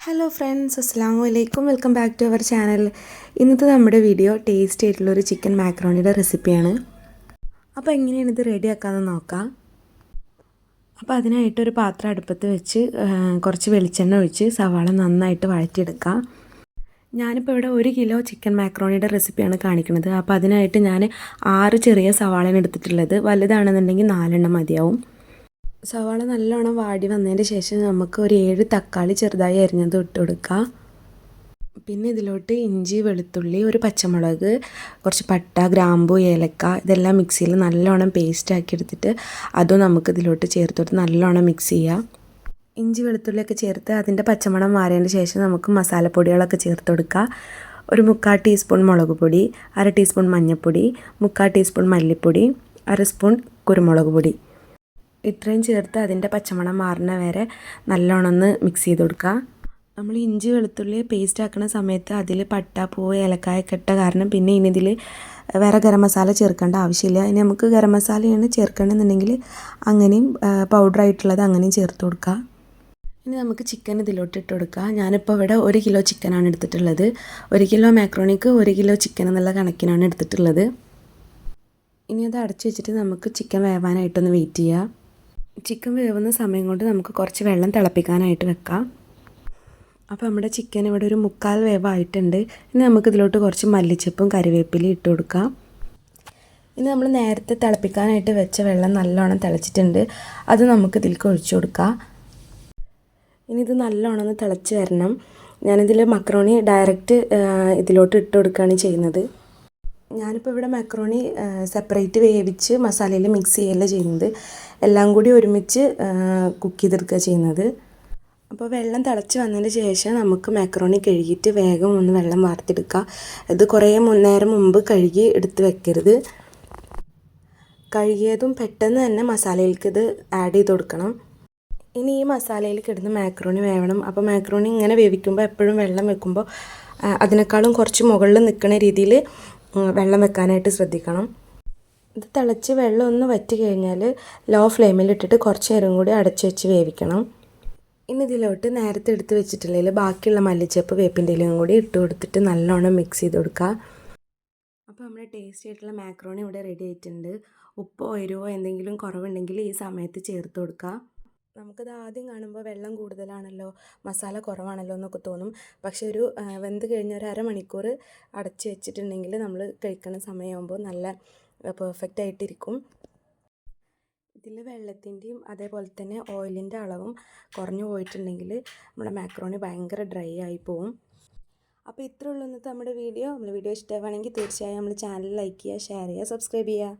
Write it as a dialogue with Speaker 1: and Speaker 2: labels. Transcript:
Speaker 1: Hello friends, അസ്സാമു അലൈക്കും. Welcome back to our channel. ഇന്നത്തെ നമ്മുടെ വീഡിയോ ടേസ്റ്റ് ആയിട്ടുള്ളൊരു ചിക്കൻ മാക്രോണിയുടെ റെസിപ്പിയാണ്. അപ്പോൾ എങ്ങനെയാണ് ഇത് റെഡിയാക്കാമെന്ന് നോക്കാം. അപ്പോൾ അതിനായിട്ടൊരു പാത്രം അടുപ്പത്ത് വെച്ച് കുറച്ച് വെളിച്ചെണ്ണ ഒഴിച്ച് സവാള നന്നായിട്ട് വഴറ്റിയെടുക്കാം. ഞാനിപ്പോൾ ഇവിടെ 1 കിലോ ചിക്കൻ മാക്രോണിയുടെ റെസിപ്പിയാണ് കാണിക്കുന്നത്. അപ്പോൾ അതിനായിട്ട് ഞാൻ 6 ചെറിയ സവാളയാണ് എടുത്തിട്ടുള്ളത്. വലുതാണെന്നുണ്ടെങ്കിൽ 4 മതിയാവും. സവാള നല്ലോണം വാടി വന്നതിന് ശേഷം നമുക്ക് ഒരു 7 തക്കാളി ചെറുതായി അരിഞ്ഞത് ഇട്ട് കൊടുക്കാം. പിന്നെ ഇതിലോട്ട് ഇഞ്ചി, വെളുത്തുള്ളി, ഒരു പച്ചമുളക്, കുറച്ച് പട്ട, ഗ്രാമ്പു, ഏലക്ക ഇതെല്ലാം മിക്സിയിൽ നല്ലോണം പേസ്റ്റാക്കി എടുത്തിട്ട് അതും നമുക്ക് ഇതിലോട്ട് ചേർത്തിട്ട് നല്ലോണം മിക്സ് ചെയ്യാം. ഇഞ്ചി വെളുത്തുള്ളിയൊക്കെ ചേർത്ത് അതിൻ്റെ പച്ചമണം മാറിയതിന് ശേഷം നമുക്ക് മസാലപ്പൊടികളൊക്കെ ചേർത്ത് കൊടുക്കാം. ഒരു 3/4 ടീസ്പൂൺ മുളക് പൊടി, 1/2 ടീസ്പൂൺ മഞ്ഞൾപ്പൊടി, 3/4 ടീസ്പൂൺ മല്ലിപ്പൊടി, 1 സ്പൂൺ കുരുമുളക് പൊടി. ഇത്രയും ചേർത്ത് അതിൻ്റെ പച്ചമണം മാറുന്ന വരെ നല്ലോണം ഒന്ന് മിക്സ് ചെയ്ത് കൊടുക്കുക. നമ്മൾ ഇഞ്ചി വെളുത്തുള്ളി പേസ്റ്റ് ആക്കുന്ന സമയത്ത് അതിൽ പട്ട, പൂവ്, ഏലക്കായൊക്കെ ഇട്ട കാരണം പിന്നെ ഇനി ഇതിൽ വേറെ ഗരം മസാല ചേർക്കേണ്ട ആവശ്യമില്ല. ഇനി നമുക്ക് ഗരം മസാലയാണ് ചേർക്കണമെന്നുണ്ടെങ്കിൽ അങ്ങനെയും പൗഡറായിട്ടുള്ളത് അങ്ങനെയും ചേർത്ത് കൊടുക്കുക. ഇനി നമുക്ക് ചിക്കൻ ഇതിലോട്ട് ഇട്ട് കൊടുക്കുക. ഞാനിപ്പോൾ ഇവിടെ 1 കിലോ ചിക്കനാണ് എടുത്തിട്ടുള്ളത്. 1 കിലോ മാക്രോണിക്ക് 1 കിലോ ചിക്കൻ എന്നുള്ള കണക്കിനാണ് എടുത്തിട്ടുള്ളത്. ഇനി അത് അടച്ചു വെച്ചിട്ട് നമുക്ക് ചിക്കൻ വേവാനായിട്ടൊന്ന് വെയിറ്റ് ചെയ്യാം. ചിക്കൻ വേവുന്ന സമയം കൊണ്ട് നമുക്ക് കുറച്ച് വെള്ളം തിളപ്പിക്കാനായിട്ട് വെക്കാം. അപ്പോൾ നമ്മുടെ ചിക്കൻ ഇവിടെ ഒരു 3/4 വേവായിട്ടുണ്ട്. ഇനി നമുക്കിതിലോട്ട് കുറച്ച് മല്ലിച്ചപ്പും കറിവേപ്പിലയും ഇട്ട് കൊടുക്കാം. ഇനി നമ്മൾ നേരത്തെ തിളപ്പിക്കാനായിട്ട് വെച്ച വെള്ളം നല്ലോണം തിളച്ചിട്ടുണ്ട്. അത് നമുക്ക് ഇതിലേക്ക് ഒഴിച്ചു കൊടുക്കാം. ഇനി ഇത് നല്ലോണം ഒന്ന് തിളച്ച് വരണം. ഞാനിതിൽ മക്രോണി ഡയറക്റ്റ് ഇതിലോട്ട് ഇട്ട് കൊടുക്കുകയാണ് ചെയ്യുന്നത്. ഞാനിപ്പോൾ ഇവിടെ മാക്രോണി സെപ്പറേറ്റ് വേവിച്ച് മസാലയിൽ മിക്സ് ചെയ്യല്ല ചെയ്യുന്നത്. എല്ലാം കൂടി ഒരുമിച്ച് കുക്ക് ചെയ്തെടുക്കുക ചെയ്യുന്നത്. അപ്പോൾ വെള്ളം തിളച്ച് വന്നതിന് ശേഷം നമുക്ക് മാക്രോണി കഴുകിയിട്ട് വേഗം ഒന്ന് വെള്ളം വാർത്തെടുക്കുക. ഇത് കുറേ നേരം മുമ്പ് കഴുകി എടുത്ത് വെക്കരുത്. കഴുകിയതും പെട്ടെന്ന് തന്നെ മസാലയിലേക്ക് ഇത് ആഡ് ചെയ്ത് കൊടുക്കണം. ഇനി ഈ മസാലയിൽ കിടന്ന് മാക്രോണി വേവണം. അപ്പോൾ മാക്രോണി ഇങ്ങനെ വേവിക്കുമ്പോൾ എപ്പോഴും വെള്ളം വെക്കുമ്പോൾ അതിനേക്കാളും കുറച്ച് മുകളിൽ നിൽക്കുന്ന രീതിയിൽ വെള്ളം വെക്കാനായിട്ട് ശ്രദ്ധിക്കണം. ഇത് തിളച്ച് വെള്ളം ഒന്ന് വറ്റി കഴിഞ്ഞാൽ ലോ ഫ്ലെയിമിലിട്ടിട്ട് കുറച്ച് നേരം കൂടി അടച്ചു വെച്ച് വേവിക്കണം. ഇനി ഇതിലോട്ട് നേരത്തെ എടുത്ത് വെച്ചിട്ടുള്ളതിൽ ബാക്കിയുള്ള മല്ലിച്ചപ്പ്, വേപ്പിൻ്റെ ഇലയും കൂടി ഇട്ട് കൊടുത്തിട്ട് നല്ലോണം മിക്സ് ചെയ്ത് കൊടുക്കുക. അപ്പോൾ നമ്മുടെ ടേസ്റ്റി ആയിട്ടുള്ള മാക്രോണി ഇവിടെ റെഡി ആയിട്ടുണ്ട്. ഉപ്പോ എരിവോ എന്തെങ്കിലും കുറവുണ്ടെങ്കിൽ ഈ സമയത്ത് ചേർത്ത് കൊടുക്കുക. നമുക്കത് ആദ്യം കാണുമ്പോൾ വെള്ളം കൂടുതലാണല്ലോ, മസാല കുറവാണല്ലോ എന്നൊക്കെ തോന്നും. പക്ഷെ ഒരു വെന്ത് കഴിഞ്ഞ ഒരു അരമണിക്കൂർ അടച്ച് വെച്ചിട്ടുണ്ടെങ്കിൽ നമ്മൾ കഴിക്കുന്ന സമയമാകുമ്പോൾ നല്ല പെർഫെക്റ്റ് ആയിട്ടിരിക്കും. ഇതിൽ വെള്ളത്തിൻ്റെയും അതേപോലെ തന്നെ ഓയിലിൻ്റെ അളവും കുറഞ്ഞു പോയിട്ടുണ്ടെങ്കിൽ നമ്മുടെ മാക്രോണി ഭയങ്കര ഡ്രൈ ആയി പോവും. അപ്പോൾ ഇത്രയേ ഉള്ളൂ ഇന്നത്തെ നമ്മുടെ വീഡിയോ ഇഷ്ടമാണെങ്കിൽ തീർച്ചയായും നമ്മുടെ ചാനൽ ലൈക്ക് ചെയ്യുക, ഷെയർ ചെയ്യുക, സബ്സ്ക്രൈബ് ചെയ്യുക.